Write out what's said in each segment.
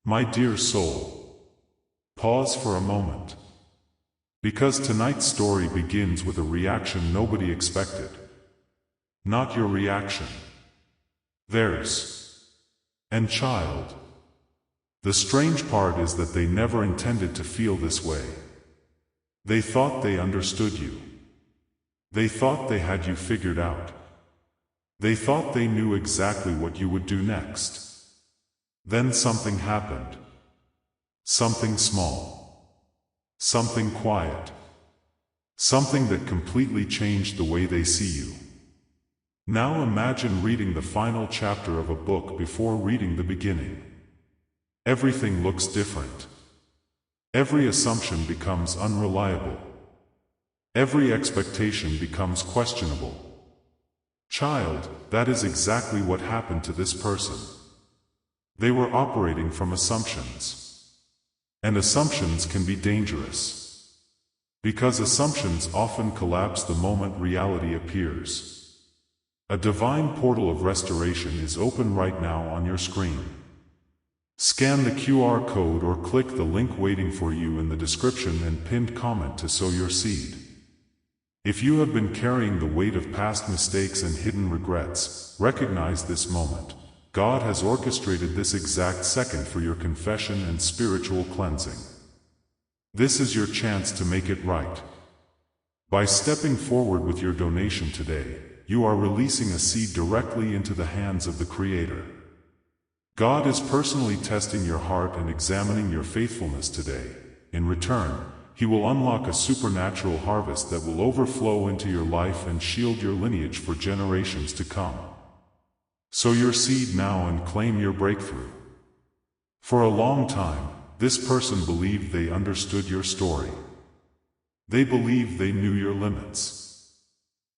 My dear soul, pause for a moment. Because tonight's story begins with a reaction nobody expected. Not your reaction. Theirs. And child. The strange part is that they never intended to feel this way. They thought they understood you. They thought they had you figured out. They thought they knew exactly what you would do next. Then something happened. Something small. Something quiet. Something that completely changed the way they see you. Now imagine reading the final chapter of a book before reading the beginning. Everything looks different. Every assumption becomes unreliable. Every expectation becomes questionable. Child, that is exactly what happened to this person. They were operating from assumptions. And assumptions can be dangerous. Because assumptions often collapse the moment reality appears. A divine portal of restoration is open right now on your screen. Scan the QR code or click the link waiting for you in the description and pinned comment to sow your seed. If you have been carrying the weight of past mistakes and hidden regrets, recognize this moment. God has orchestrated this exact second for your confession and spiritual cleansing. This is your chance to make it right. By stepping forward with your donation today, you are releasing a seed directly into the hands of the Creator. God is personally testing your heart and examining your faithfulness today. In return, He will unlock a supernatural harvest that will overflow into your life and shield your lineage for generations to come. Sow your seed now and claim your breakthrough. For a long time, this person believed they understood your story. They believed they knew your limits,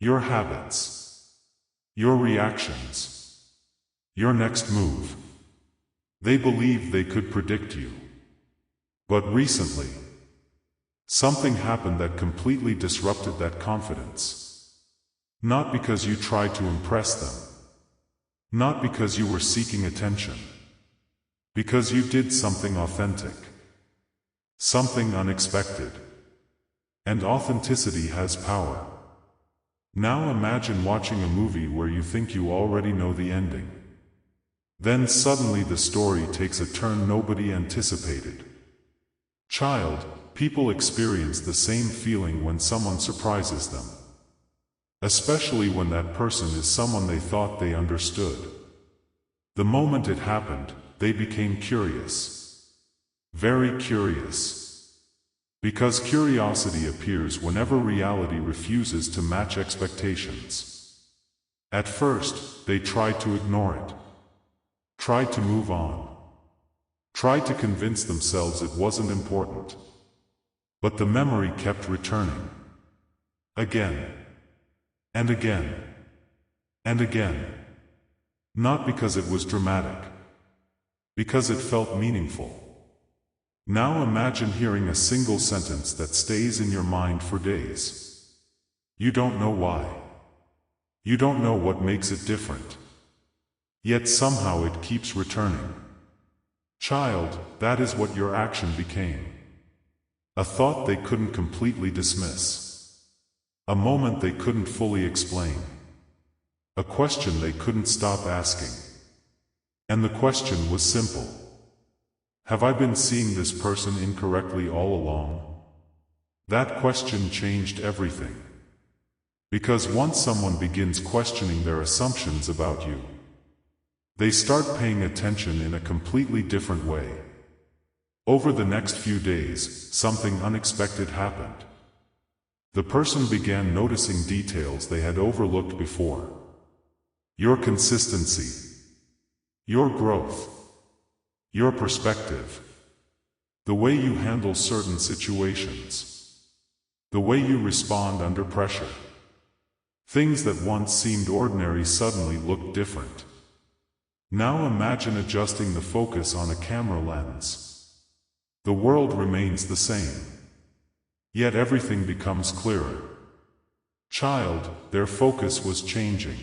your habits, your reactions, your next move. They believed they could predict you. But recently, something happened that completely disrupted that confidence. Not because you tried to impress them. Not because you were seeking attention. Because you did something authentic. Something unexpected. And authenticity has power. Now imagine watching a movie where you think you already know the ending. Then suddenly the story takes a turn nobody anticipated. Child, people experience the same feeling when someone surprises them. Especially when that person is someone they thought they understood. The moment it happened, they became curious. Very curious. Because curiosity appears whenever reality refuses to match expectations. At first, they tried to ignore it. Tried to move on. Tried to convince themselves it wasn't important. But the memory kept returning. Again. And again. And again. Not because it was dramatic. Because it felt meaningful. Now imagine hearing a single sentence that stays in your mind for days. You don't know why. You don't know what makes it different. Yet somehow it keeps returning. Child, that is what your action became. A thought they couldn't completely dismiss. A moment they couldn't fully explain. A question they couldn't stop asking. And the question was simple. Have I been seeing this person incorrectly all along? That question changed everything. Because once someone begins questioning their assumptions about you, they start paying attention in a completely different way. Over the next few days, something unexpected happened. The person began noticing details they had overlooked before. Your consistency. Your growth. Your perspective. The way you handle certain situations. The way you respond under pressure. Things that once seemed ordinary suddenly looked different. Now imagine adjusting the focus on a camera lens. The world remains the same. Yet everything becomes clearer. Child, their focus was changing.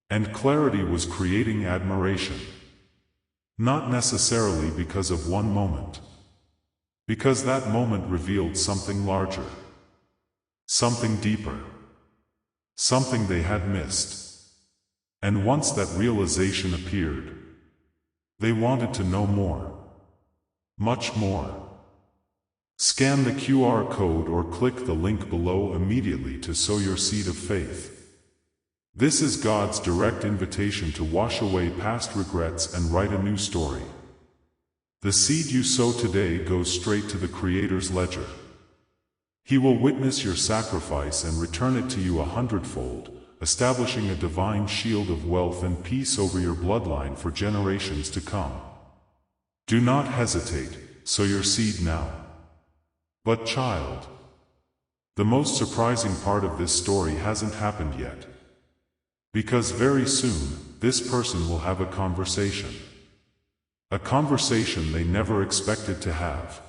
And clarity was creating admiration. Not necessarily because of one moment. Because that moment revealed something larger. Something deeper. Something they had missed. And once that realization appeared, they wanted to know more. Much more. Scan the QR code or click the link below immediately to sow your seed of faith. This is God's direct invitation to wash away past regrets and write a new story. The seed you sow today goes straight to the Creator's ledger. He will witness your sacrifice and return it to you 100-fold, establishing a divine shield of wealth and peace over your bloodline for generations to come. Do not hesitate, sow your seed now. But child, the most surprising part of this story hasn't happened yet. Because very soon, this person will have a conversation. A conversation they never expected to have.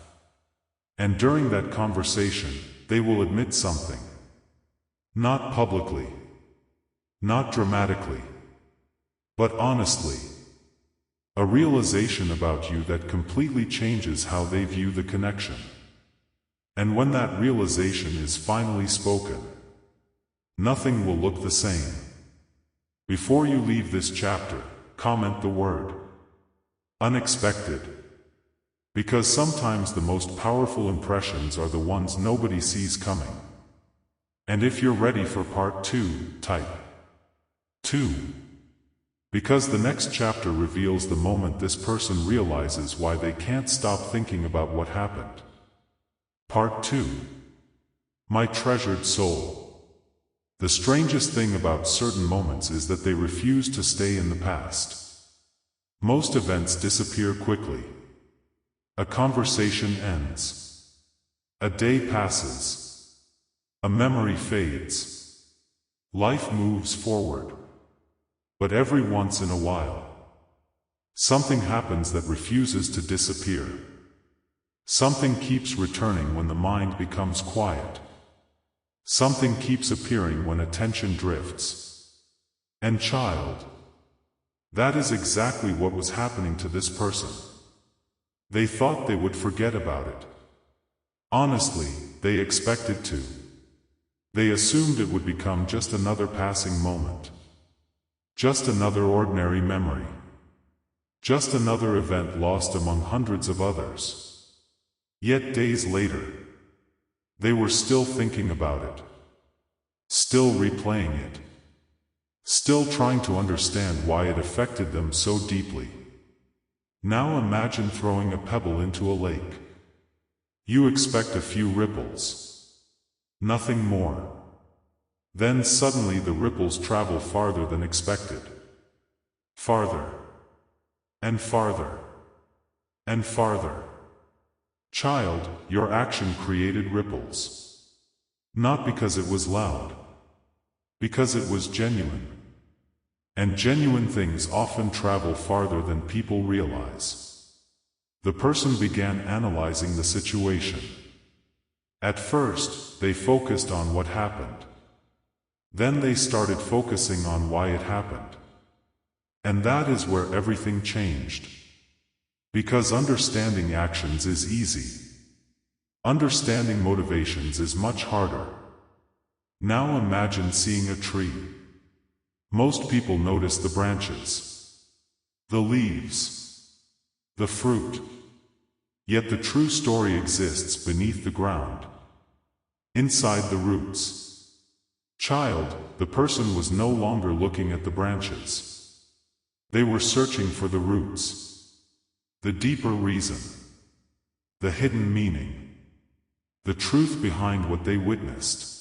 And during that conversation, they will admit something. Not publicly. Not dramatically. But honestly. A realization about you that completely changes how they view the connection. And when that realization is finally spoken, nothing will look the same. Before you leave this chapter, comment the word unexpected. Because sometimes the most powerful impressions are the ones nobody sees coming. And if you're ready for part 2, type 2. Because the next chapter reveals the moment this person realizes why they can't stop thinking about what happened. Part 2. My treasured soul. The strangest thing about certain moments is that they refuse to stay in the past. Most events disappear quickly. A conversation ends. A day passes. A memory fades. Life moves forward. But every once in a while, something happens that refuses to disappear. Something keeps returning when the mind becomes quiet. Something keeps appearing when attention drifts. And child, that is exactly what was happening to this person. They thought they would forget about it. Honestly, they expected to. They assumed it would become just another passing moment. Just another ordinary memory. Just another event lost among hundreds of others. Yet days later, they were still thinking about it. Still replaying it. Still trying to understand why it affected them so deeply. Now imagine throwing a pebble into a lake. You expect a few ripples. Nothing more. Then suddenly the ripples travel farther than expected. Farther. And farther. And farther. Child, your action created ripples. Not because it was loud. Because it was genuine. And genuine things often travel farther than people realize. The person began analyzing the situation. At first, they focused on what happened. Then they started focusing on why it happened. And that is where everything changed. Because understanding actions is easy. Understanding motivations is much harder. Now imagine seeing a tree. Most people notice the branches, the leaves, the fruit. Yet the true story exists beneath the ground, inside the roots. Child, the person was no longer looking at the branches. They were searching for the roots. The deeper reason. The hidden meaning. The truth behind what they witnessed.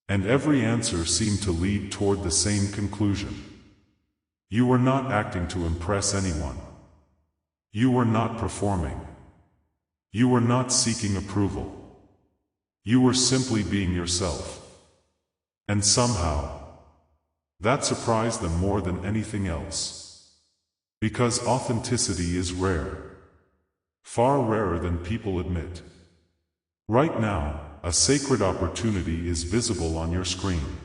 And every answer seemed to lead toward the same conclusion. You were not acting to impress anyone. You were not performing. You were not seeking approval. You were simply being yourself. And somehow, that surprised them more than anything else. Because authenticity is rare. Far rarer than people admit. Right now, a sacred opportunity is visible on your screen.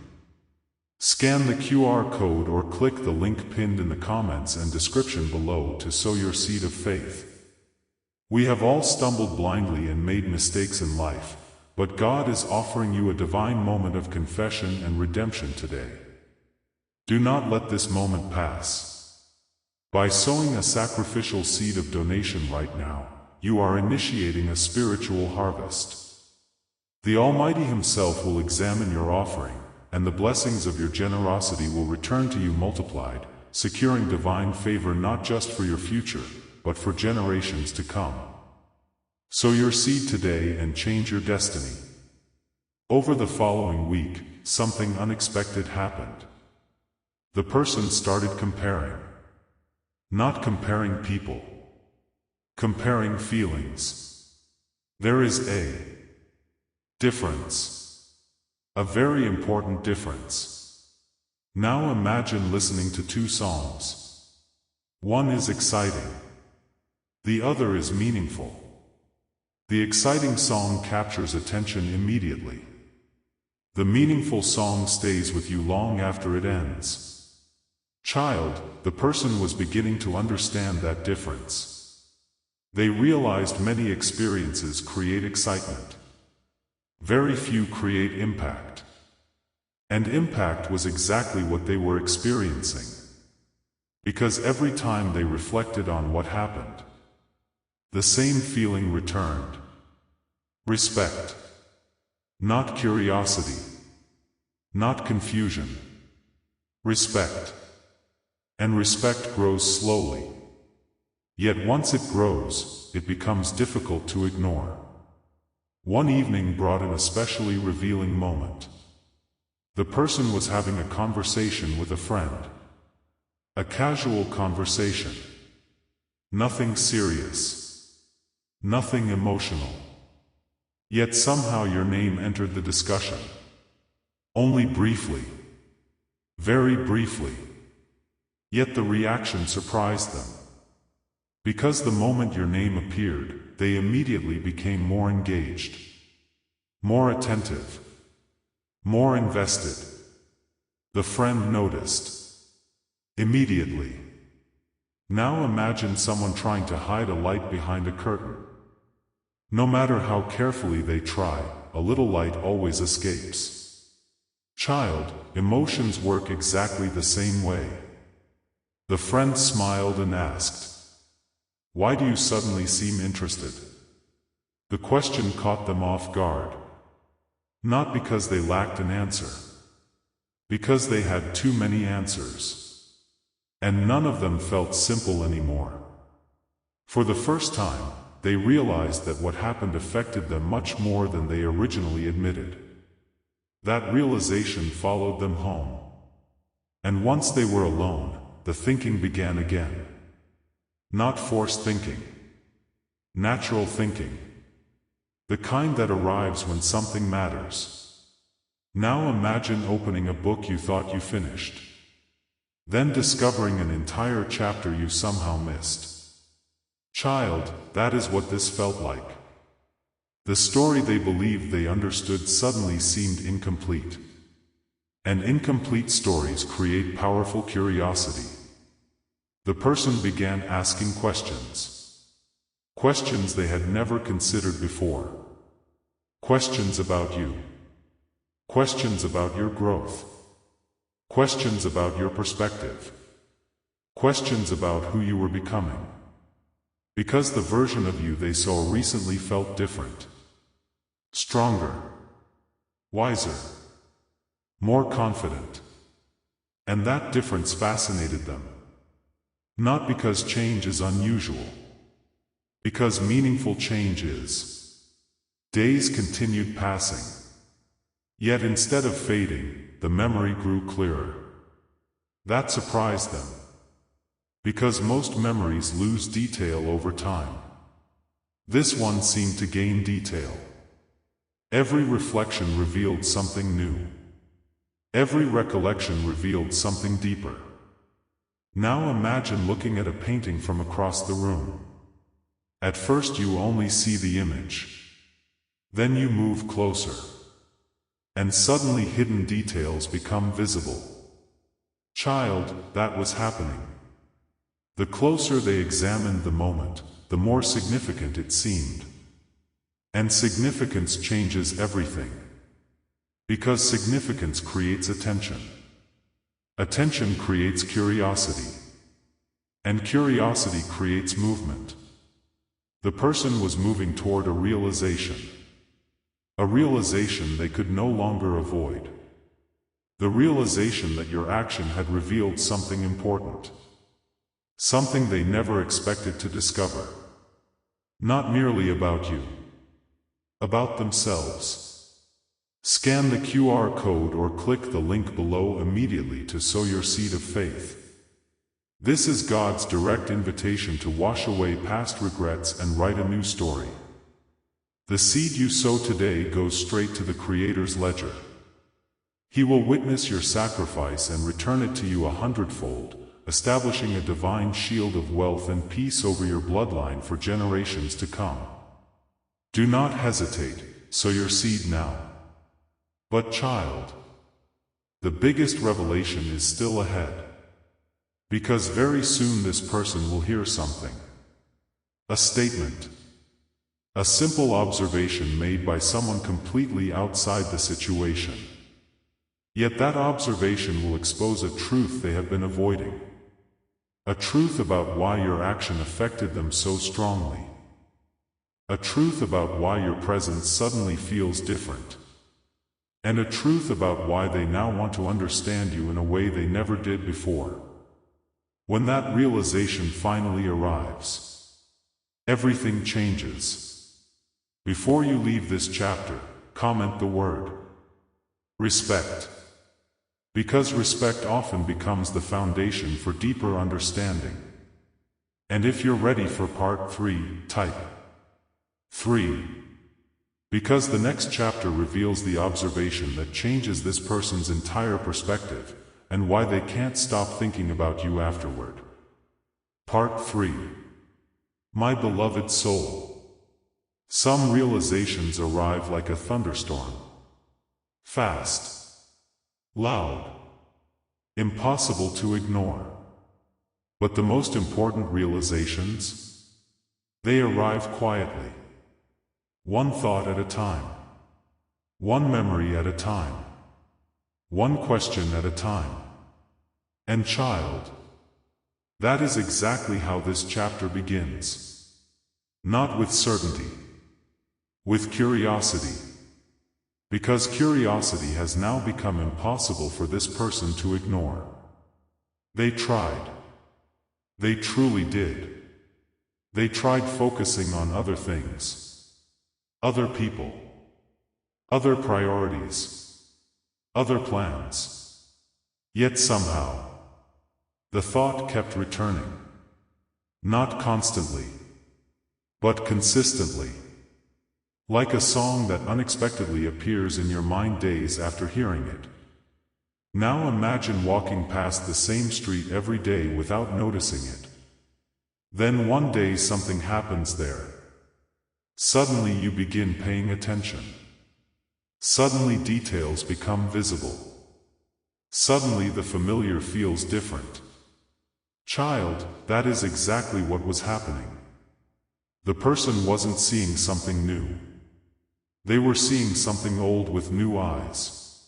Scan the QR code or click the link pinned in the comments and description below to sow your seed of faith. We have all stumbled blindly and made mistakes in life, but God is offering you a divine moment of confession and redemption today. Do not let this moment pass. By sowing a sacrificial seed of donation right now, you are initiating a spiritual harvest. The Almighty Himself will examine your offering, and the blessings of your generosity will return to you multiplied, securing divine favor not just for your future, but for generations to come. Sow your seed today and change your destiny. Over the following week, something unexpected happened. The person started comparing. Not comparing people. Comparing feelings. There is a difference. A very important difference. Now imagine listening to two songs. One is exciting. The other is meaningful. The exciting song captures attention immediately. The meaningful song stays with you long after it ends. Child, the person was beginning to understand that difference. They realized many experiences create excitement. Very few create impact. And impact was exactly what they were experiencing. Because every time they reflected on what happened, the same feeling returned. Respect. Not curiosity. Not confusion. Respect. And respect grows slowly. Yet once it grows, it becomes difficult to ignore. One evening brought an especially revealing moment. The person was having a conversation with a friend. A casual conversation. Nothing serious. Nothing emotional. Yet somehow your name entered the discussion. Only briefly. Very briefly. Yet the reaction surprised them. Because the moment your name appeared, they immediately became more engaged. More attentive. More invested. The friend noticed. Immediately. Now imagine someone trying to hide a light behind a curtain. No matter how carefully they try, a little light always escapes. Child, emotions work exactly the same way. The friend smiled and asked, "Why do you suddenly seem interested?" The question caught them off guard. Not because they lacked an answer. Because they had too many answers. And none of them felt simple anymore. For the first time, they realized that what happened affected them much more than they originally admitted. That realization followed them home. And once they were alone, the thinking began again. Not forced thinking. Natural thinking. The kind that arrives when something matters. Now imagine opening a book you thought you finished. Then discovering an entire chapter you somehow missed. Child, that is what this felt like. The story they believed they understood suddenly seemed incomplete. And incomplete stories create powerful curiosity. The person began asking questions. Questions they had never considered before. Questions about you. Questions about your growth. Questions about your perspective. Questions about who you were becoming. Because the version of you they saw recently felt different. Stronger. Wiser. More confident. And that difference fascinated them. Not because change is unusual. Because meaningful change is. Days continued passing. Yet instead of fading, the memory grew clearer. That surprised them. Because most memories lose detail over time. This one seemed to gain detail. Every reflection revealed something new. Every recollection revealed something deeper. Now imagine looking at a painting from across the room. At first you only see the image. Then you move closer. And suddenly hidden details become visible. Child, that was happening. The closer they examined the moment, the more significant it seemed. And significance changes everything. Because significance creates attention. Attention creates curiosity. And curiosity creates movement. The person was moving toward a realization. A realization they could no longer avoid. The realization that your action had revealed something important. Something they never expected to discover. Not merely about you. About themselves. Scan the QR code or click the link below immediately to sow your seed of faith. This is God's direct invitation to wash away past regrets and write a new story. The seed you sow today goes straight to the Creator's ledger. He will witness your sacrifice and return it to you 100-fold, establishing a divine shield of wealth and peace over your bloodline for generations to come. Do not hesitate, sow your seed now. But child, the biggest revelation is still ahead. Because very soon this person will hear something. A statement. A simple observation made by someone completely outside the situation. Yet that observation will expose a truth they have been avoiding. A truth about why your action affected them so strongly. A truth about why your presence suddenly feels different. And a truth about why they now want to understand you in a way they never did before. When that realization finally arrives, everything changes. Before you leave this chapter, comment the word respect. Because respect often becomes the foundation for deeper understanding. And if you're ready for part 3, type 3. Because the next chapter reveals the observation that changes this person's entire perspective, and why they can't stop thinking about you afterward. Part 3. My beloved soul. Some realizations arrive like a thunderstorm. Fast. Loud. Impossible to ignore. But the most important realizations? They arrive quietly. One thought at a time. One memory at a time. One question at a time. And child, that is exactly how this chapter begins. Not with certainty. With curiosity. Because curiosity has now become impossible for this person to ignore. They tried. They truly did. They tried focusing on other things. Other people. Other priorities. Other plans. Yet somehow, the thought kept returning. Not constantly, but consistently. Like a song that unexpectedly appears in your mind days after hearing it. Now imagine walking past the same street every day without noticing it. Then one day something happens there. Suddenly you begin paying attention. Suddenly details become visible. Suddenly the familiar feels different. Child, that is exactly what was happening. The person wasn't seeing something new. They were seeing something old with new eyes.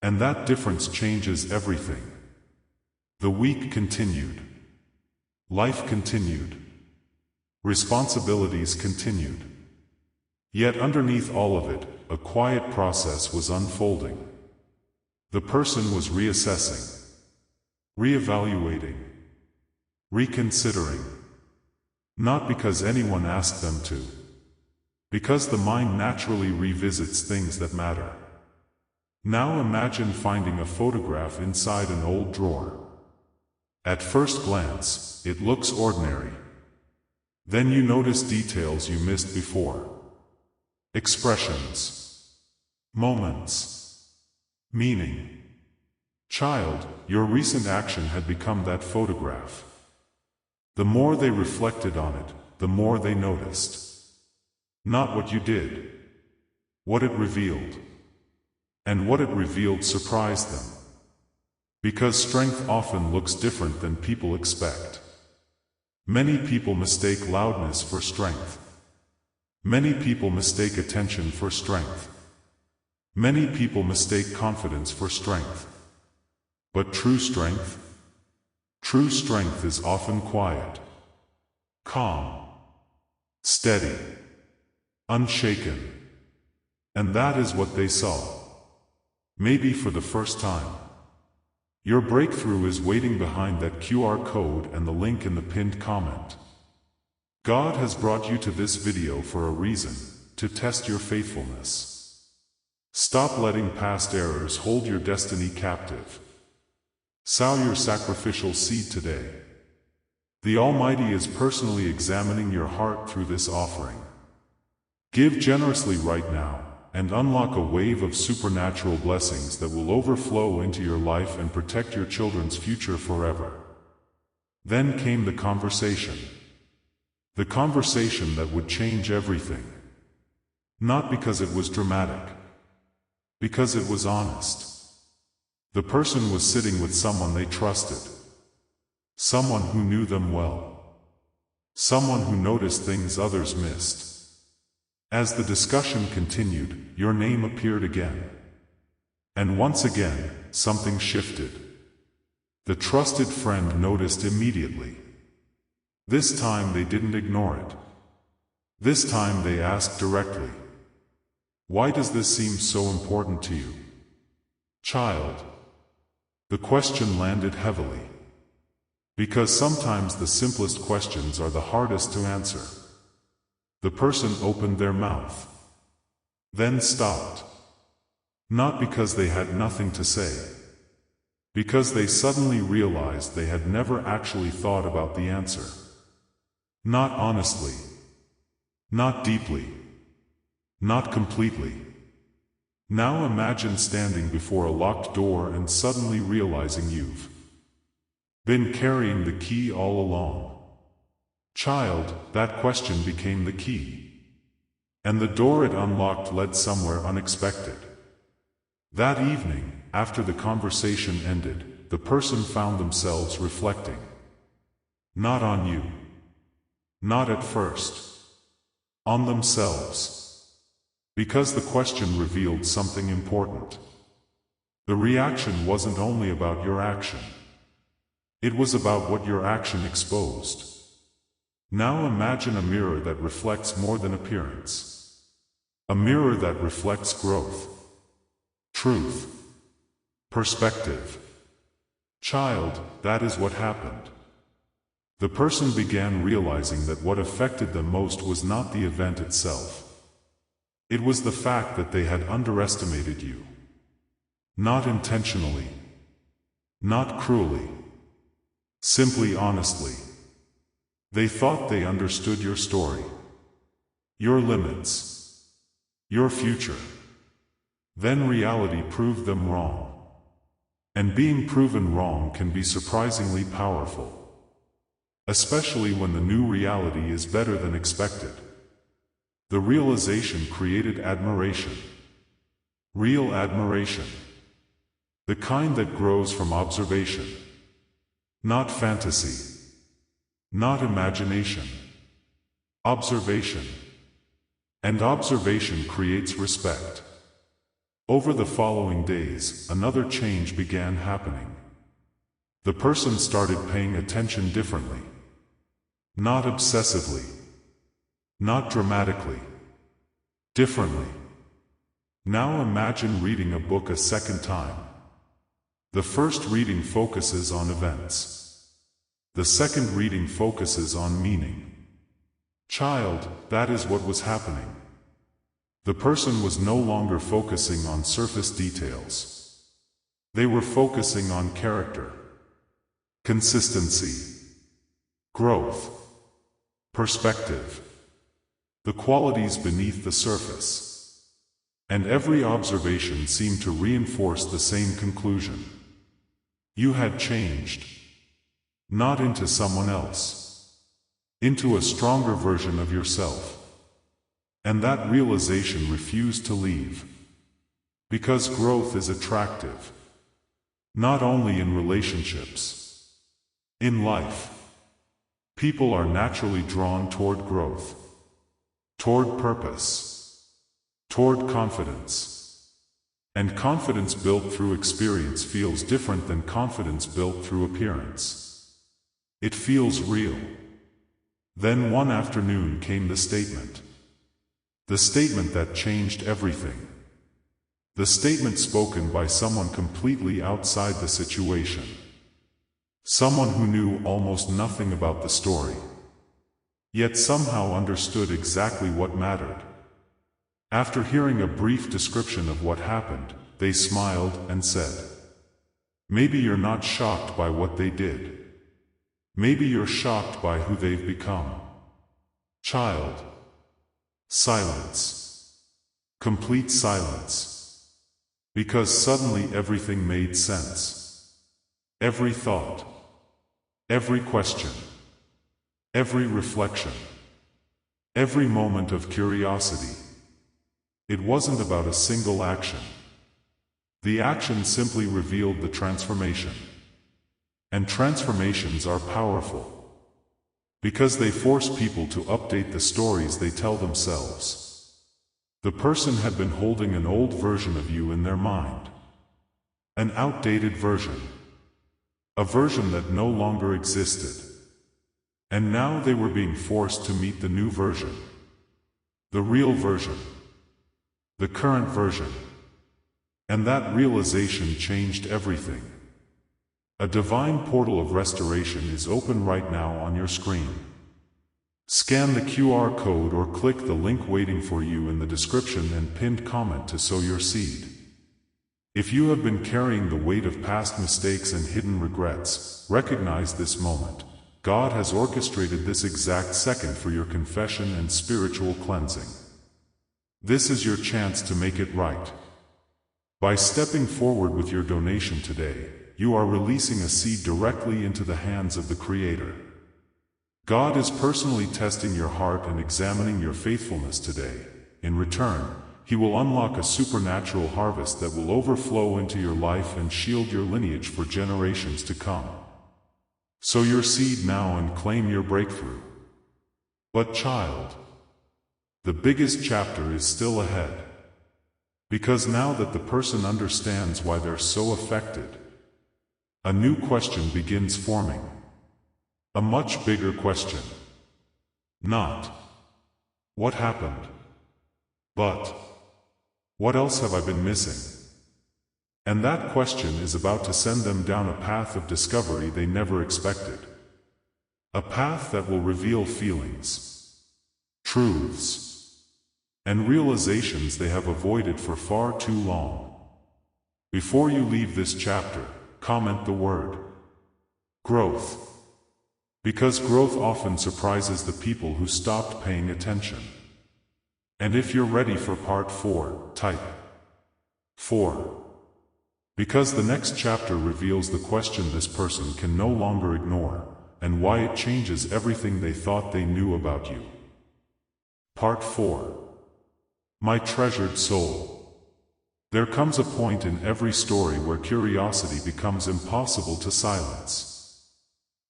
And that difference changes everything. The week continued. Life continued. Responsibilities continued. Yet underneath all of it, a quiet process was unfolding. The person was reassessing, reevaluating, reconsidering. Not because anyone asked them to. Because the mind naturally revisits things that matter. Now imagine finding a photograph inside an old drawer. At first glance, it looks ordinary. Then you notice details you missed before. Expressions. Moments. Meaning. Child, your recent action had become that photograph. The more they reflected on it, the more they noticed. Not what you did. What it revealed. And what it revealed surprised them. Because strength often looks different than people expect. Many people mistake loudness for strength. Many people mistake attention for strength. Many people mistake confidence for strength. But true strength is often quiet, calm, steady, unshaken. And that is what they saw. Maybe for the first time. Your breakthrough is waiting behind that QR code and the link in the pinned comment. God has brought you to this video for a reason, to test your faithfulness. Stop letting past errors hold your destiny captive. Sow your sacrificial seed today. The Almighty is personally examining your heart through this offering. Give generously right now, and unlock a wave of supernatural blessings that will overflow into your life and protect your children's future forever. Then came the conversation. The conversation that would change everything. Not because it was dramatic. Because it was honest. The person was sitting with someone they trusted. Someone who knew them well. Someone who noticed things others missed. As the discussion continued, your name appeared again. And once again, something shifted. The trusted friend noticed immediately. This time they didn't ignore it. This time they asked directly. Why does this seem so important to you? Child. The question landed heavily. Because sometimes the simplest questions are the hardest to answer. The person opened their mouth. Then stopped. Not because they had nothing to say. Because they suddenly realized they had never actually thought about the answer. Not honestly. Not deeply. Not completely. Now imagine standing before a locked door and suddenly realizing you've been carrying the key all along. Child, that question became the key. And the door it unlocked led somewhere unexpected. That evening, after the conversation ended, the person found themselves reflecting. Not on you. Not at first. On themselves. Because the question revealed something important. The reaction wasn't only about your action. It was about what your action exposed. Now imagine a mirror that reflects more than appearance. A mirror that reflects growth, truth, perspective. Child, that is what happened. The person began realizing that what affected them most was not the event itself. It was the fact that they had underestimated you. Not intentionally. Not cruelly. Simply honestly. They thought they understood your story. Your limits. Your future. Then reality proved them wrong. And being proven wrong can be surprisingly powerful. Especially when the new reality is better than expected. The realization created admiration. Real admiration. The kind that grows from observation. Not fantasy. Not imagination. Observation. And observation creates respect. Over the following days, another change began happening. The person started paying attention differently. Not obsessively. Not dramatically. Differently. Now imagine reading a book a second time. The first reading focuses on events. The second reading focuses on meaning. Child, that is what was happening. The person was no longer focusing on surface details. They were focusing on character, consistency, growth, perspective, the qualities beneath the surface. And every observation seemed to reinforce the same conclusion. You had changed. Not into someone else. Into a stronger version of yourself. And that realization refused to leave. Because growth is attractive. Not only in relationships. In life. People are naturally drawn toward growth. Toward purpose. Toward confidence. And confidence built through experience feels different than confidence built through appearance. It feels real. Then one afternoon came the statement. The statement that changed everything. The statement spoken by someone completely outside the situation. Someone who knew almost nothing about the story. Yet somehow understood exactly what mattered. After hearing a brief description of what happened, they smiled and said, "Maybe you're not shocked by what they did. Maybe you're shocked by who they've become." Child. Silence. Complete silence. Because suddenly everything made sense. Every thought. Every question. Every reflection. Every moment of curiosity. It wasn't about a single action. The action simply revealed the transformation. And transformations are powerful. Because they force people to update the stories they tell themselves. The person had been holding an old version of you in their mind. An outdated version. A version that no longer existed. And now they were being forced to meet the new version. The real version. The current version. And that realization changed everything. A divine portal of restoration is open right now on your screen. Scan the QR code or click the link waiting for you in the description and pinned comment to sow your seed. If you have been carrying the weight of past mistakes and hidden regrets, recognize this moment. God has orchestrated this exact second for your confession and spiritual cleansing. This is your chance to make it right. By stepping forward with your donation today, you are releasing a seed directly into the hands of the Creator. God is personally testing your heart and examining your faithfulness today. In return, He will unlock a supernatural harvest that will overflow into your life and shield your lineage for generations to come. Sow your seed now and claim your breakthrough. But child, the biggest chapter is still ahead. Because now that the person understands why they're so affected, a new question begins forming. A much bigger question. Not, what happened? But, what else have I been missing? And that question is about to send them down a path of discovery they never expected. A path that will reveal feelings, truths, and realizations they have avoided for far too long. Before you leave this chapter, comment the word growth. Because growth often surprises the people who stopped paying attention. And if you're ready for part 4, type 4. Because the next chapter reveals the question this person can no longer ignore, and why it changes everything they thought they knew about you. Part 4. My treasured soul. There comes a point in every story where curiosity becomes impossible to silence.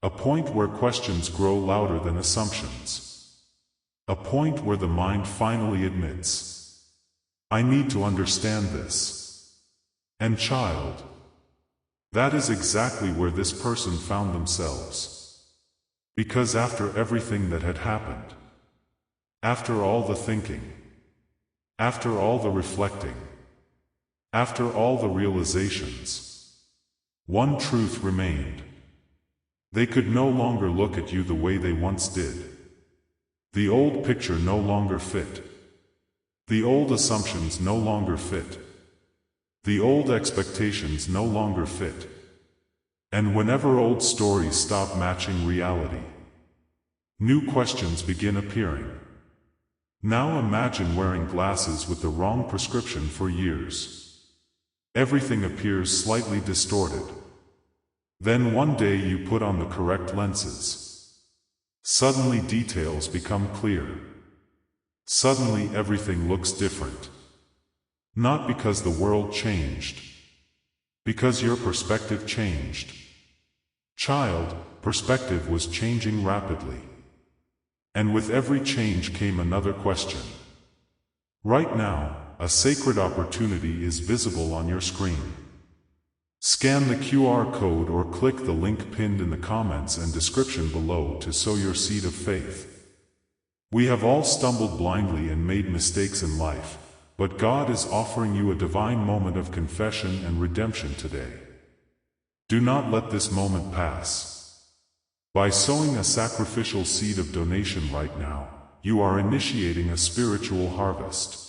A point where questions grow louder than assumptions. A point where the mind finally admits, I need to understand this. And child, that is exactly where this person found themselves. Because after everything that had happened, after all the thinking, after all the reflecting, after all the realizations, one truth remained. They could no longer look at you the way they once did. The old picture no longer fit. The old assumptions no longer fit. The old expectations no longer fit. And whenever old stories stop matching reality, new questions begin appearing. Now imagine wearing glasses with the wrong prescription for years. Everything appears slightly distorted. Then one day you put on the correct lenses. Suddenly details become clear. Suddenly everything looks different. Not because the world changed. Because your perspective changed. Child, perspective was changing rapidly. And with every change came another question. Right now, a sacred opportunity is visible on your screen. Scan the QR code or click the link pinned in the comments and description below to sow your seed of faith. We have all stumbled blindly and made mistakes in life, but God is offering you a divine moment of confession and redemption today. Do not let this moment pass. By sowing a sacrificial seed of donation right now, you are initiating a spiritual harvest.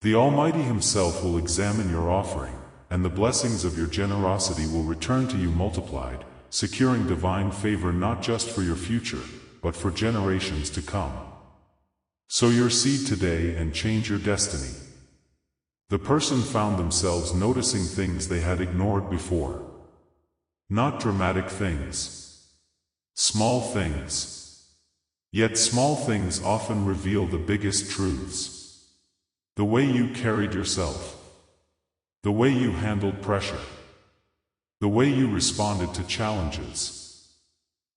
The Almighty Himself will examine your offering, and the blessings of your generosity will return to you multiplied, securing divine favor not just for your future, but for generations to come. Sow your seed today and change your destiny. The person found themselves noticing things they had ignored before. Not dramatic things. Small things. Yet small things often reveal the biggest truths. The way you carried yourself. The way you handled pressure. The way you responded to challenges.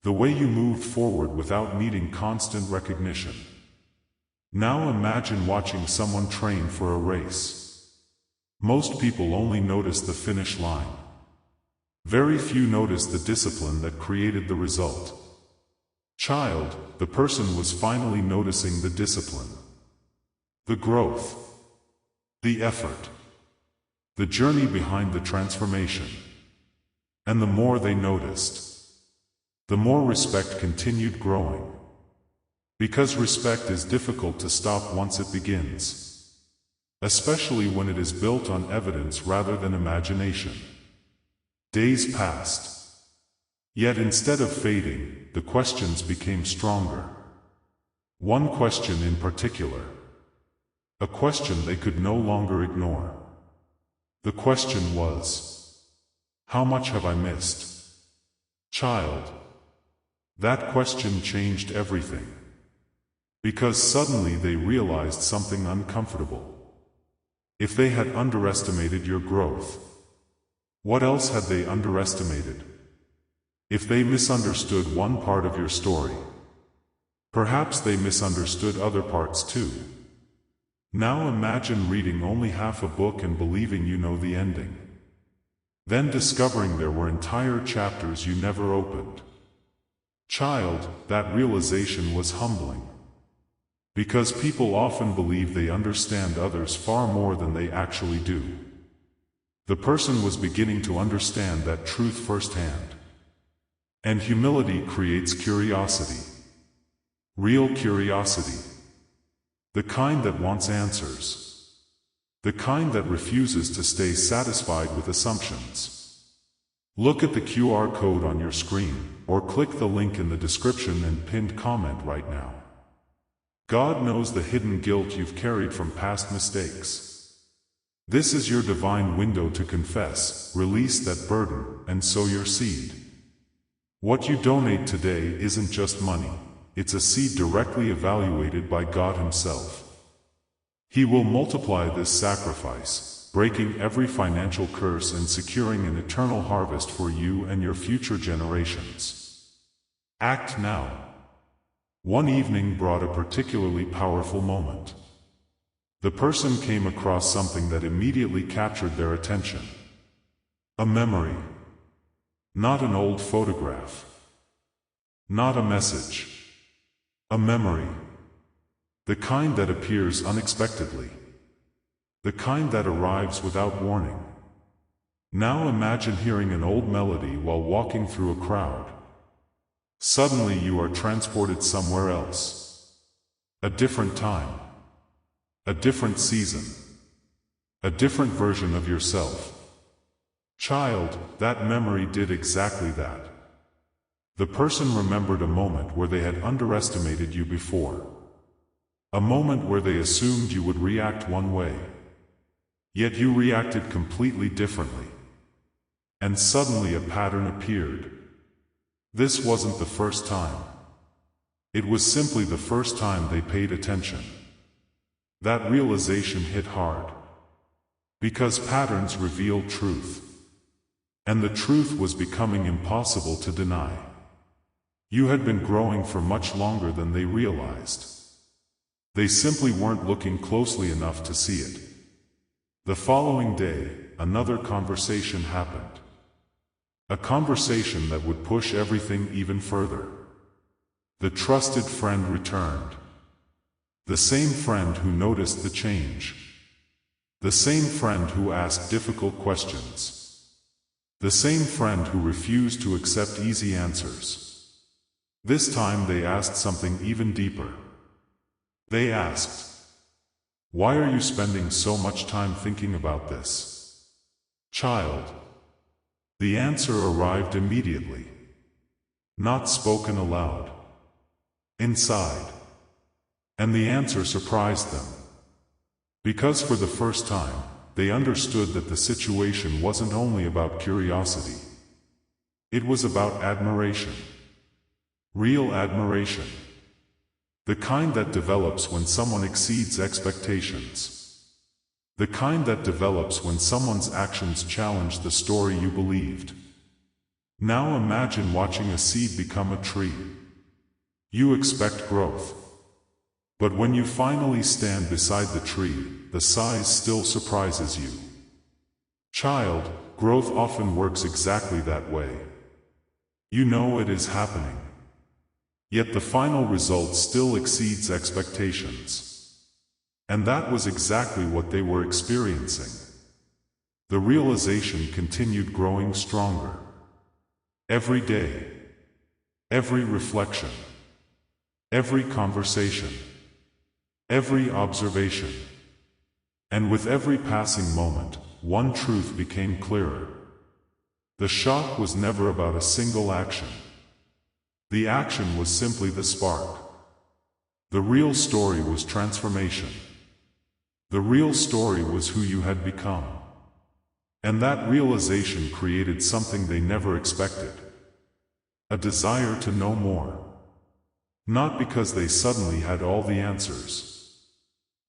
The way you moved forward without needing constant recognition. Now imagine watching someone train for a race. Most people only notice the finish line. Very few notice the discipline that created the result. Child, the person was finally noticing the discipline. The growth. The effort. The journey behind the transformation. And the more they noticed, the more respect continued growing. Because respect is difficult to stop once it begins. Especially when it is built on evidence rather than imagination. Days passed. Yet instead of fading, the questions became stronger. One question in particular. A question they could no longer ignore. The question was, how much have I missed? Child. That question changed everything. Because suddenly they realized something uncomfortable. If they had underestimated your growth, what else had they underestimated? If they misunderstood one part of your story, perhaps they misunderstood other parts too. Now imagine reading only half a book and believing you know the ending. Then discovering there were entire chapters you never opened. Child, that realization was humbling. Because people often believe they understand others far more than they actually do. The person was beginning to understand that truth firsthand. And humility creates curiosity. Real curiosity. The kind that wants answers. The kind that refuses to stay satisfied with assumptions. Look at the QR code on your screen, or click the link in the description and pinned comment right now. God knows the hidden guilt you've carried from past mistakes. This is your divine window to confess, release that burden, and sow your seed. What you donate today isn't just money. It's a seed directly evaluated by God Himself. He will multiply this sacrifice, breaking every financial curse and securing an eternal harvest for you and your future generations. Act now. One evening brought a particularly powerful moment. The person came across something that immediately captured their attention. A memory. Not an old photograph. Not a message. A memory. The kind that appears unexpectedly. The kind that arrives without warning. Now imagine hearing an old melody while walking through a crowd. Suddenly you are transported somewhere else. A different time. A different season. A different version of yourself. Child, that memory did exactly that. The person remembered a moment where they had underestimated you before. A moment where they assumed you would react one way. Yet you reacted completely differently. And suddenly a pattern appeared. This wasn't the first time. It was simply the first time they paid attention. That realization hit hard. Because patterns reveal truth. And the truth was becoming impossible to deny. You had been growing for much longer than they realized. They simply weren't looking closely enough to see it. The following day, another conversation happened. A conversation that would push everything even further. The trusted friend returned. The same friend who noticed the change. The same friend who asked difficult questions. The same friend who refused to accept easy answers. This time they asked something even deeper. They asked, "Why are you spending so much time thinking about this, child?" The answer arrived immediately. Not spoken aloud. Inside. And the answer surprised them. Because for the first time, they understood that the situation wasn't only about curiosity. It was about admiration. Real admiration. The kind that develops when someone exceeds expectations. The kind that develops when someone's actions challenge the story you believed. Now imagine watching a seed become a tree. You expect growth. But when you finally stand beside the tree, the size still surprises you. Child, growth often works exactly that way. You know it is happening. Yet the final result still exceeds expectations. And that was exactly what they were experiencing. The realization continued growing stronger. Every day. Every reflection. Every conversation. Every observation. And with every passing moment, one truth became clearer. The shock was never about a single action. The action was simply the spark. The real story was transformation. The real story was who you had become. And that realization created something they never expected. A desire to know more. Not because they suddenly had all the answers.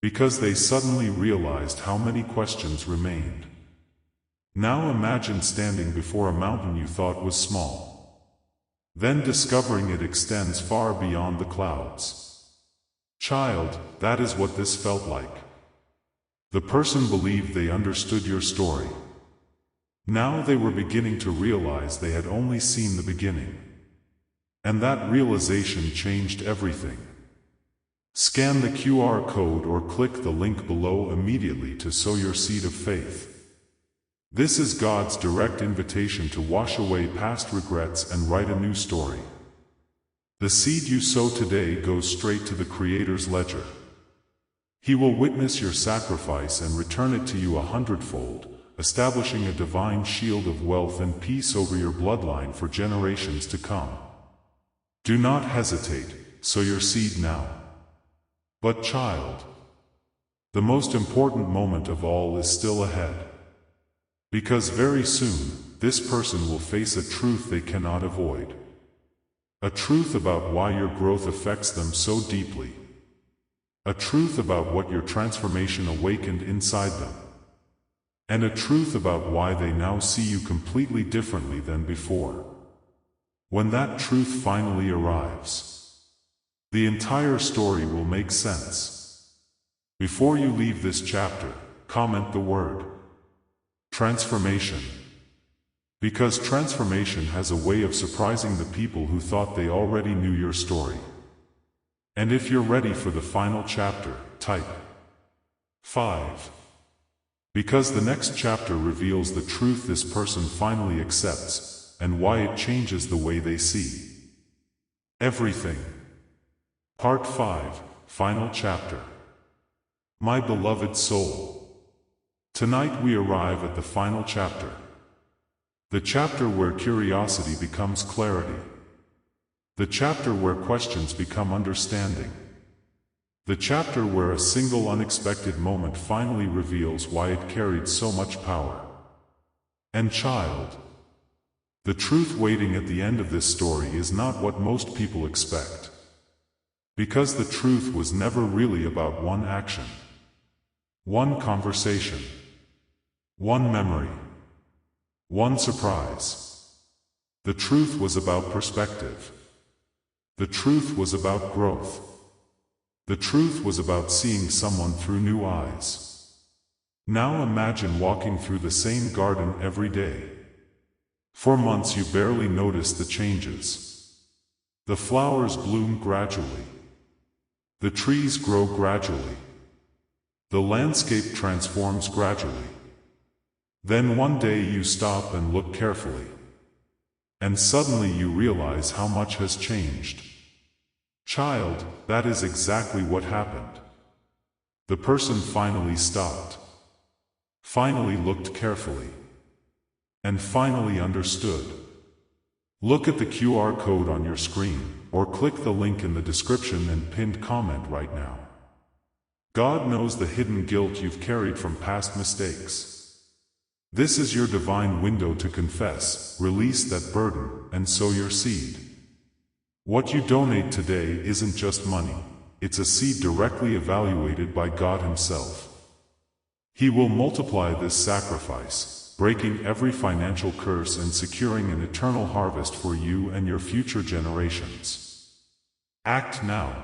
Because they suddenly realized how many questions remained. Now imagine standing before a mountain you thought was small. Then discovering it extends far beyond the clouds. Child, that is what this felt like. The person believed they understood your story. Now they were beginning to realize they had only seen the beginning. And that realization changed everything. Scan the QR code or click the link below immediately to sow your seed of faith. This is God's direct invitation to wash away past regrets and write a new story. The seed you sow today goes straight to the Creator's ledger. He will witness your sacrifice and return it to you 100-fold, establishing a divine shield of wealth and peace over your bloodline for generations to come. Do not hesitate, sow your seed now. But child, the most important moment of all is still ahead. Because very soon, this person will face a truth they cannot avoid. A truth about why your growth affects them so deeply. A truth about what your transformation awakened inside them. And a truth about why they now see you completely differently than before. When that truth finally arrives, the entire story will make sense. Before you leave this chapter, comment the word transformation. Because transformation has a way of surprising the people who thought they already knew your story. And if you're ready for the final chapter, type 5. Because the next chapter reveals the truth this person finally accepts, and why it changes the way they see everything. Part 5, Final Chapter. My beloved soul. Tonight we arrive at the final chapter. The chapter where curiosity becomes clarity. The chapter where questions become understanding. The chapter where a single unexpected moment finally reveals why it carried so much power. And child, the truth waiting at the end of this story is not what most people expect. Because the truth was never really about one action, one conversation, One memory. One surprise. The truth was about perspective. The truth was about growth. The truth was about seeing someone through new eyes. Now imagine walking through the same garden every day. For months you barely noticed the changes. The flowers bloom gradually. The trees grow gradually. The landscape transforms gradually. Then one day you stop and look carefully. And suddenly you realize how much has changed. Child, that is exactly what happened. The person finally stopped. Finally looked carefully. And finally understood. Look at the QR code on your screen, or click the link in the description and pinned comment right now. God knows the hidden guilt you've carried from past mistakes. This is your divine window to confess, release that burden, and sow your seed. What you donate today isn't just money, it's a seed directly evaluated by God Himself. He will multiply this sacrifice, breaking every financial curse and securing an eternal harvest for you and your future generations. Act now.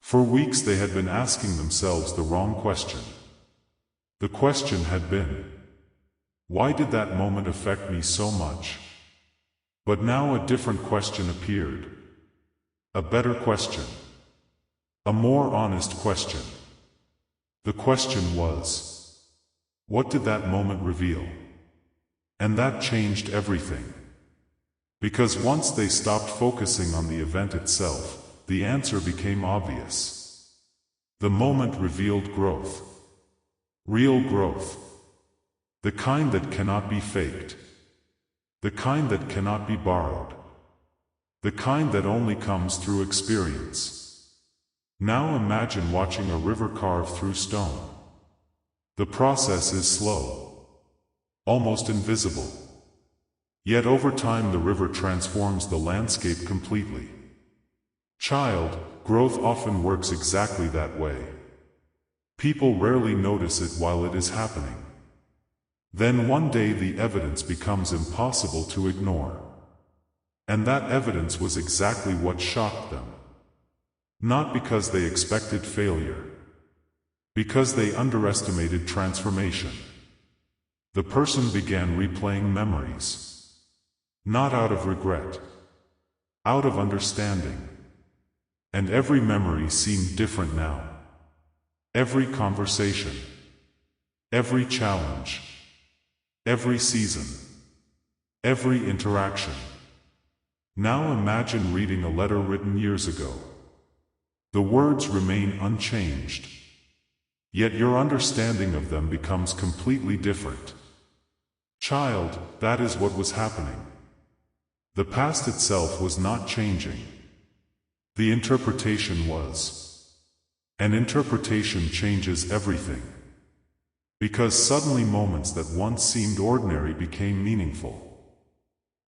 For weeks they had been asking themselves the wrong question. The question had been, why did that moment affect me so much? But now a different question appeared. A better question. A more honest question. The question was, what did that moment reveal? And that changed everything. Because once they stopped focusing on the event itself, the answer became obvious. The moment revealed growth. Real growth. The kind that cannot be faked. The kind that cannot be borrowed. The kind that only comes through experience. Now imagine watching a river carve through stone. The process is slow. Almost invisible. Yet over time the river transforms the landscape completely. Child, growth often works exactly that way. People rarely notice it while it is happening. Then one day the evidence becomes impossible to ignore. And that evidence was exactly what shocked them. Not because they expected failure. Because they underestimated transformation. The person began replaying memories. Not out of regret. Out of understanding. And every memory seemed different now. Every conversation. Every challenge. Every season. Every interaction. Now imagine reading a letter written years ago. The words remain unchanged. Yet your understanding of them becomes completely different. Child, that is what was happening. The past itself was not changing. The interpretation was. An interpretation changes everything. Because suddenly moments that once seemed ordinary became meaningful.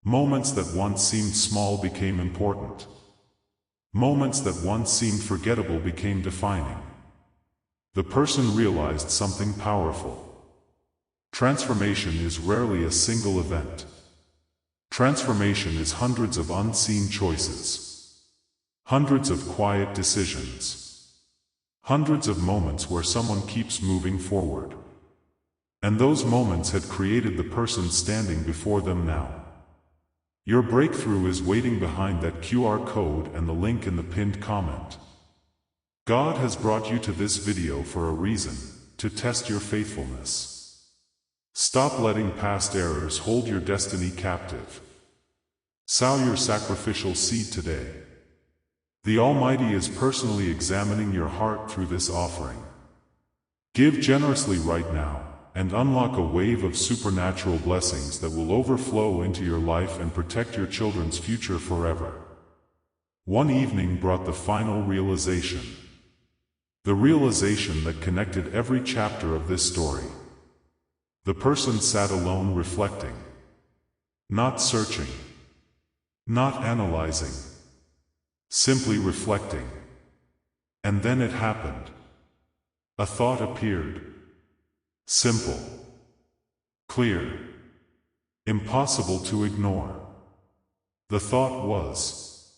Moments that once seemed small became important. Moments that once seemed forgettable became defining. The person realized something powerful. Transformation is rarely a single event. Transformation is hundreds of unseen choices. Hundreds of quiet decisions. Hundreds of moments where someone keeps moving forward. And those moments had created the person standing before them now. Your breakthrough is waiting behind that QR code and the link in the pinned comment. God has brought you to this video for a reason, to test your faithfulness. Stop letting past errors hold your destiny captive. Sow your sacrificial seed today. The Almighty is personally examining your heart through this offering. Give generously right now, and unlock a wave of supernatural blessings that will overflow into your life and protect your children's future forever. One evening brought the final realization. The realization that connected every chapter of this story. The person sat alone reflecting. Not searching. Not analyzing. Simply reflecting. And then it happened. A thought appeared. Simple. clear, impossible to ignore. The thought was,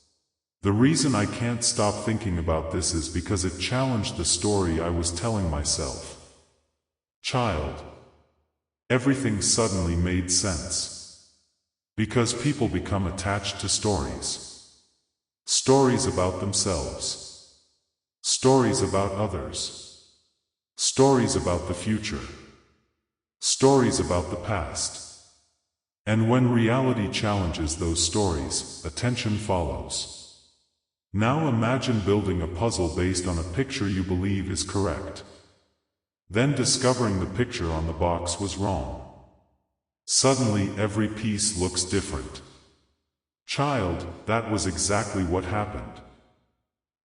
the reason I can't stop thinking about this is because it challenged the story I was telling myself. Child. Everything suddenly made sense. Because people become attached to stories. Stories about themselves. Stories about others. Stories about the future. Stories about the past. And when reality challenges those stories, attention follows. Now imagine building a puzzle based on a picture you believe is correct. Then discovering the picture on the box was wrong. Suddenly every piece looks different. Child, that was exactly what happened.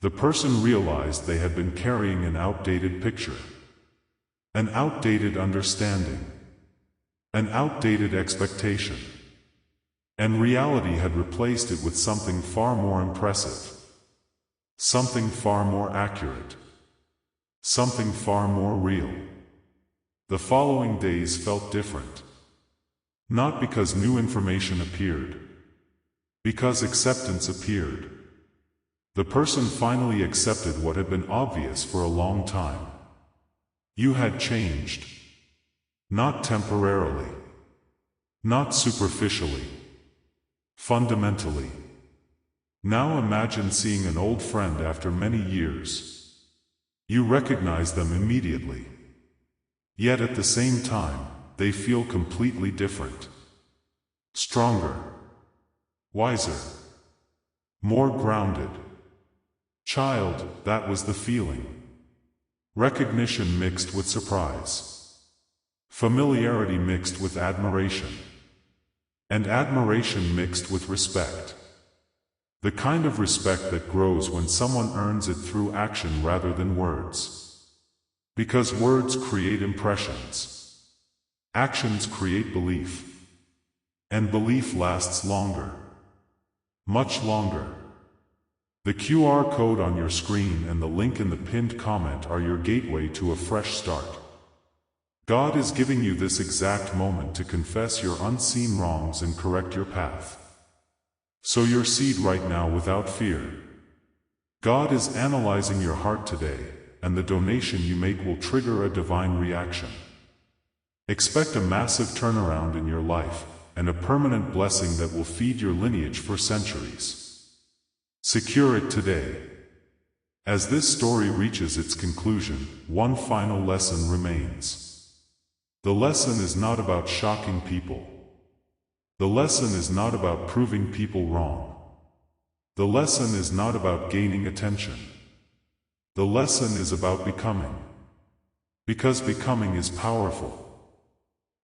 The person realized they had been carrying an outdated picture. An outdated understanding. An outdated expectation. And reality had replaced it with something far more impressive. Something far more accurate. Something far more real. The following days felt different. Not because new information appeared. Because acceptance appeared. The person finally accepted what had been obvious for a long time. You had changed. Not temporarily. Not superficially. Fundamentally. Now imagine seeing an old friend after many years. You recognize them immediately. Yet at the same time, they feel completely different. Stronger. Wiser. More grounded. Child, that was the feeling. Recognition mixed with surprise. Familiarity mixed with admiration. And admiration mixed with respect. The kind of respect that grows when someone earns it through action rather than words. Because words create impressions. Actions create belief. And belief lasts longer. Much longer. The QR code on your screen and the link in the pinned comment are your gateway to a fresh start. God is giving you this exact moment to confess your unseen wrongs and correct your path. Sow your seed right now without fear. God is analyzing your heart today, and the donation you make will trigger a divine reaction. Expect a massive turnaround in your life, and a permanent blessing that will feed your lineage for centuries. Secure it today. As this story reaches its conclusion, one final lesson remains. The lesson is not about shocking people. The lesson is not about proving people wrong. The lesson is not about gaining attention. The lesson is about becoming. Because becoming is powerful.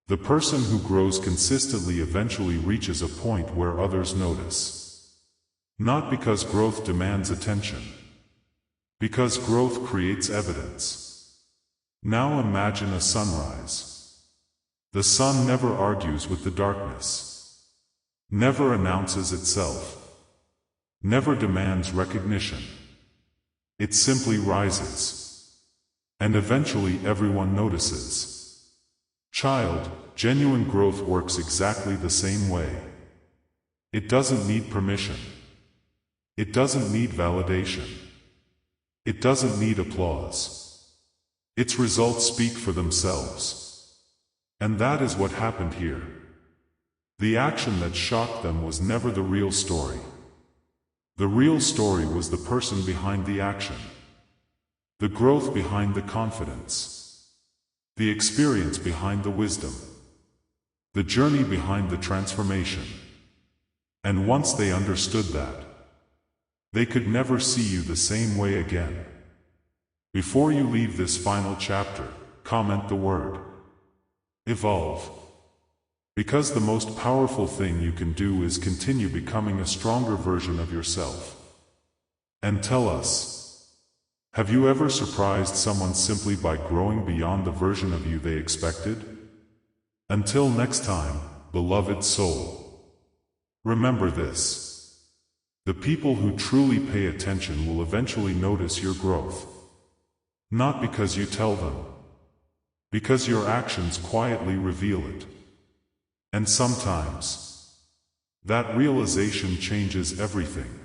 The person who grows consistently eventually reaches a point where others notice. Not because growth demands attention. Because growth creates evidence. Now imagine a sunrise. The sun never argues with the darkness. Never announces itself. Never demands recognition. It simply rises. And eventually everyone notices. Child, genuine growth works exactly the same way. It doesn't need permission. It doesn't need validation. It doesn't need applause. Its results speak for themselves. And that is what happened here. The action that shocked them was never the real story. The real story was the person behind the action. The growth behind the confidence. The experience behind the wisdom. The journey behind the transformation. And once they understood that, they could never see you the same way again. Before you leave this final chapter, comment the word evolve. Because the most powerful thing you can do is continue becoming a stronger version of yourself. And tell us, have you ever surprised someone simply by growing beyond the version of you they expected? Until next time, beloved soul. Remember this. The people who truly pay attention will eventually notice your growth. Not because you tell them. Because your actions quietly reveal it. And sometimes, that realization changes everything.